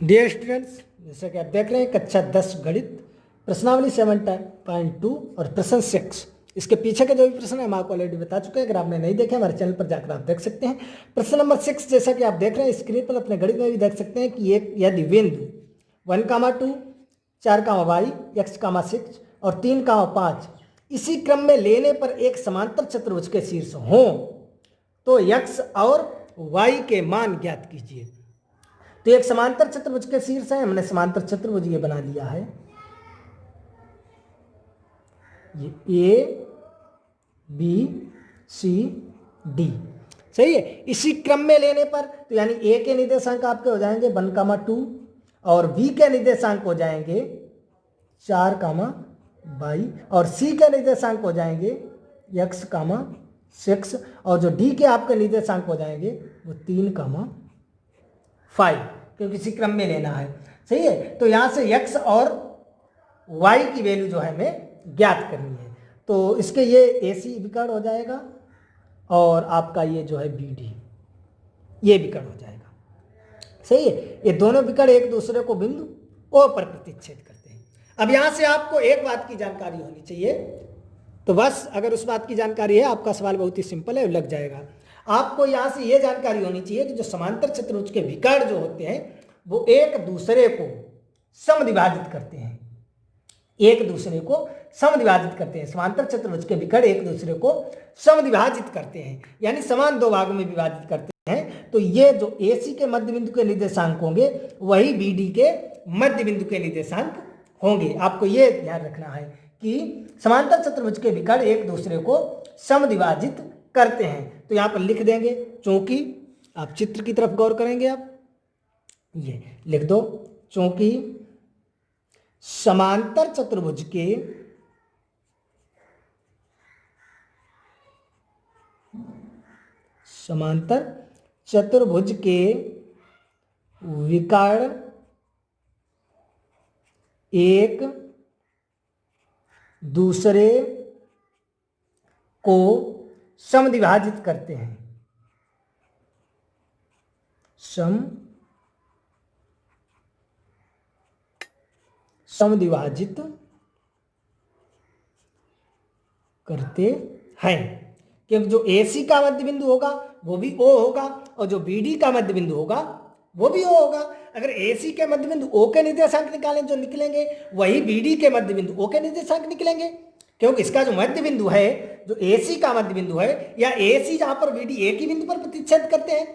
Dear students, जैसा कि आप देख रहे हैं कक्षा 10 गणित प्रश्नावली 7.2 और प्रश्न 6। इसके पीछे के जो भी प्रश्न है हम आपको ऑलरेडी बता चुके हैं। अगर आपने नहीं देखे हमारे चैनल पर जाकर आप देख सकते हैं। प्रश्न नंबर 6 जैसा कि आप देख रहे हैं स्क्रीन पर, अपने गणित में भी देख सकते हैं कि एक यदि बिंदु 1,2 4,y x,6 और 3,5 इसी क्रम में लेने पर एक समांतर चतुर्भुज के शीर्ष हों तो x और y के मान ज्ञात कीजिए। तो एक समांतर चतुर्भुज के शीर्ष है, हमने समांतर चतुर्भुज ये बना लिया है, ये ए बी सी डी। सही है। इसी क्रम में लेने पर तो यानी ए के निर्देशांक आपके हो जाएंगे 1,2 और बी के निर्देशांक हो जाएंगे 4,22 और सी के निर्देशांक हो जाएंगे x,6 और जो डी के आपके निर्देशांक हो जाएंगे वो 3,5, क्योंकि इसी क्रम में लेना है। सही है। तो यहां से x और y की वैल्यू जो है हमें ज्ञात करनी है। तो इसके ये AC विकर्ण हो जाएगा और आपका ये जो है BD ये विकर्ण हो जाएगा। सही है। ये दोनों विकर्ण एक दूसरे को बिंदु O पर प्रतिच्छेद करते हैं। अब यहां से आपको एक बात की जानकारी होनी चाहिए, तो बस अगर उस बात की जानकारी है आपका सवाल बहुत ही सिंपल है, लग जाएगा। आपको यहां से यह जानकारी होनी चाहिए कि जो समांतर चतुर्भुज के विकर्ण जो होते हैं वो एक दूसरे को समद्विभाजित करते हैं, एक दूसरे को समद्विभाजित करते हैं। समांतर चतुर्भुज के विकर्ण एक दूसरे को समद्विभाजित करते हैं, यानी समान दो भागों में विभाजित करते हैं। तो ये जो AC के मध्य बिंदु के निर्देशांक होंगे वही BD के मध्य बिंदु के निर्देशांक होंगे। आपको ये ध्यान रखना है कि समांतर चतुर्भुज के विकर्ण एक दूसरे को समद्विभाजित करते हैं। तो यहां पर लिख देंगे, चूंकि आप चित्र की तरफ गौर करेंगे, आप ये लिख दो, चूंकि समांतर चतुर्भुज के विकर्ण एक दूसरे को समद्विभाजित करते हैं, समद्विभाजित करते हैं। क्योंकि जो AC का मध्य बिंदु होगा वो भी O होगा और जो BD का मध्य बिंदु होगा वो भी O होगा। अगर AC के मध्य बिंदु O के निर्देशांक निकालें जो निकलेंगे वही BD के मध्य बिंदु O के निर्देशांक निकलेंगे, क्योंकि इसका जो मध्य बिंदु है, जो AC का मध्य बिंदु है या AC जहां पर BD एक ही बिंदु पर प्रतिच्छेद करते हैं,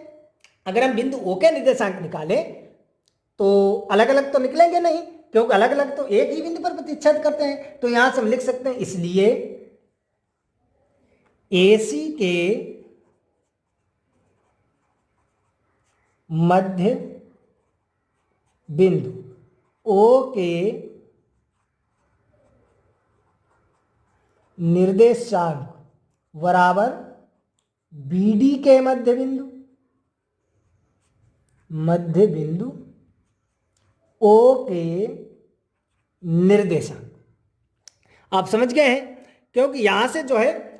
अगर हम बिंदु O के निर्देशांक निकालें तो अलग अलग तो निकलेंगे नहीं, क्योंकि अलग अलग तो एक ही बिंदु पर प्रतिच्छेद करते हैं। तो यहां से हम लिख सकते हैं, इसलिए AC के मध्य बिंदु O के निर्देशांक बराबर BD के मध्य बिंदु O के निर्देशांक। आप समझ गए हैं, क्योंकि यहां से जो है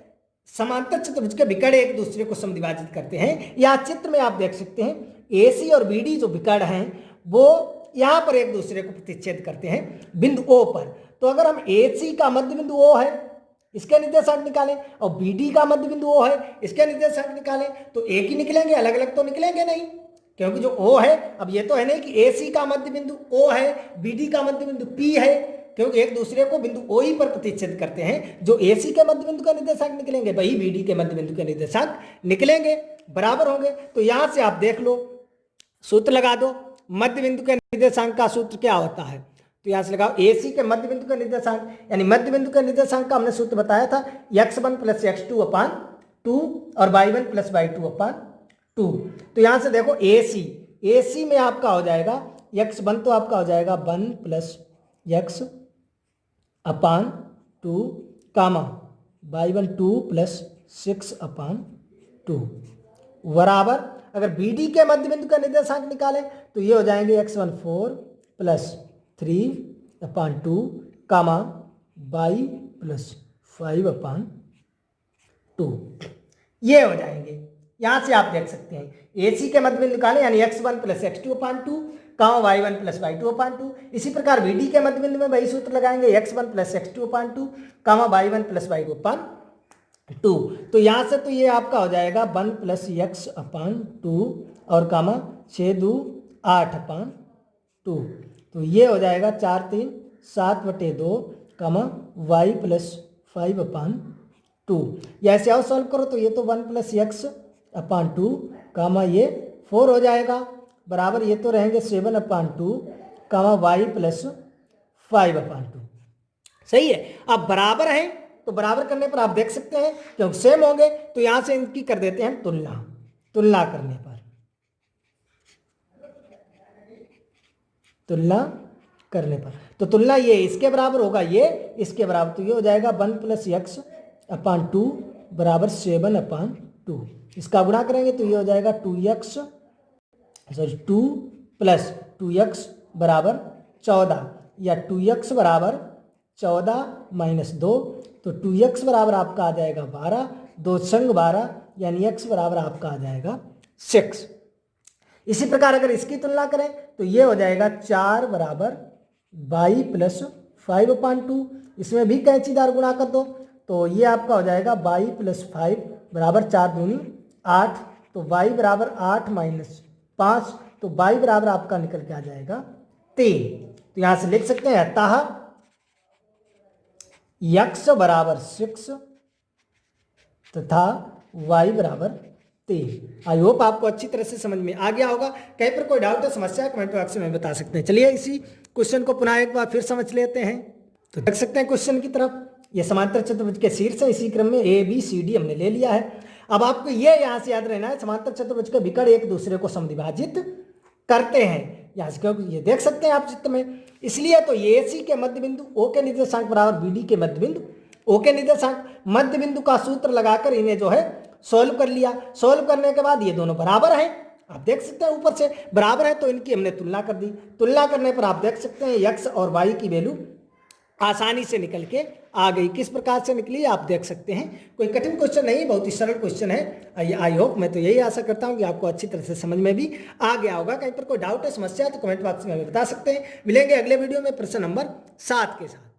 समांतर चतुर्भुज के विकर्ण एक दूसरे को समद्विभाजित करते हैं। या चित्र में आप देख सकते हैं AC और BD जो विकर्ण हैं वो यहां पर एक दूसरे को प्रतिच्छेद करते हैं बिंदु O पर। तो अगर हम AC का मध्य बिंदु O है इसके निर्देशांक निकालें और BD का मध्य बिंदु O है इसके निर्देशांक निकालें तो एक ही निकलेंगे, अलग अलग तो निकलेंगे नहीं, क्योंकि जो O है, अब ये तो है नहीं कि AC का मध्य बिंदु O है BD का मध्य बिंदु P है, क्योंकि एक दूसरे को बिंदु O ही पर प्रतिच्छेद करते हैं। जो AC के मध्य बिंदु का निर्देशांक निकलेंगे वही BD के मध्य बिंदु के निर्देशांक निकलेंगे, बराबर होंगे। तो यहां से आप देख लो, सूत्र लगा दो, मध्य बिंदु के निर्देशांक का सूत्र क्या होता है। तो यहां से लगाओ AC के मध्य बिंदु का निर्देशांक, यानी मध्य बिंदु के निर्देशांक का हमने सूत्र बताया था x1 + x2/2 और y1 + y2/2। तो यहां से देखो AC में आपका हो जाएगा x1 तो आपका हो जाएगा 1 + x/2, y1 2 + 6/2 बराबर, अगर BD के मध्य बिंदु का निर्देशांक निकालें तो ये हो जाएंगे x1 4 + 3/2, y + 5/2 ये हो जाएंगे। यहां से आप देख सकते हैं AC के मध्य बिंदु निकालें, यानी x1 + x2/2 कामा y1 प्लस y2 अपान 2। इसी प्रकार BD के मध्य बिंदु में वही सूत्र लगाएंगे x1 प्लस x2 अपान 2 कामा y1 प्लस y2 अपान 2। तो यहाँ से तो ये आपका हो जाएगा 1 प्लस x अपान 2 और कामा 6 2 8 अपान 2। तो ये हो जाएगा 4 3 7/2 कामा y प्लस 5 अपान 2। या ऐसे और सॉल्व करो तो ये तो 1 प्लस x अपान 2 कामा ये 4 हो जाएगा बराबर ये तो रहेंगे 7 अपान 2 कामा y प्लस 5 अपान 2। सही है। अब बराबर है तो बराबर करने पर आप देख सकते हैं क्योंकि सेम होंगे तो यहां से इनकी कर देते हैं तुलना करने पर तो तुलना ये इसके बराबर होगा ये इसके बराबर तो ये हो जाएगा 1 प्लस x अपान 2 बराबर 7 अपान 2। इसका गुणा करेंगे तो ये हो जाएगा 2 प्लस 2x बराबर 14 या 2x बराबर 14 माइनस 2 तो 2x बराबर आपका आ जाएगा 12 2 संग 12 यानी x बराबर आपका आ जाएगा 6। इसी प्रकार अगर इसकी तुलना करें तो ये हो जाएगा 4 बराबर y प्लस 5 अपान 2। इसमें भी कैंचीदार गुणा कर दो तो ये आपका हो जाएगा y प्लस 5 बराबर 4 दूनी 8 तो y बराबर 8 माइनस 5 तो y बराबर आपका निकल के आ जाएगा 3। तो यहाँ से लिख सकते हैं अतः x बराबर 6 तथा y बराबर 3। आई होप आपको अच्छी तरह से समझ में आ गया होगा। कहीं पर कोई डाउट है समस्या कमेंट बॉक्स में बता सकते हैं। चलिए इसी क्वेश्चन को पुनः एक बार फिर समझ लेते हैं। तो देख सकते हैं क्वेश्चन की तरफ ये समांतर चतुर्भुज के शीर्ष है। इसी क्रम में ABCD हमने ले लिया है। अब आपको ये यहाँ से याद रहना है समांतर चतुर्भुज के विकर्ण एक दूसरे को समद्विभाजित करते हैं। यहाँ से क्योंकि ये देख सकते हैं आप चित्र में इसलिए तो ये AC के मध्य बिंदु O के निर्देशांक बराबर BD के मध्य बिंदु O के निर्देशांक मध्य बिंदु का सूत्र लगाकर इन्हें जो है सोल्व कर लिया। सोल्व करने के बाद ये दोनों बराबर हैं आप देख सकते हैं ऊपर से बराबर है तो इनकी हमने तुलना कर दी। तुलना करने पर आप देख सकते हैं x और y की वैल्यू आसानी से निकल के आ गई। किस प्रकार से निकली आप देख सकते हैं। कोई कठिन क्वेश्चन नहीं बहुत ही सरल क्वेश्चन है। आई होप मैं तो यही आशा करता हूं कि आपको अच्छी तरह से समझ में भी आ गया होगा। कहीं पर कोई डाउट है समस्या तो कमेंट बॉक्स में बता सकते हैं। मिलेंगे अगले वीडियो में प्रश्न नंबर 7 के साथ।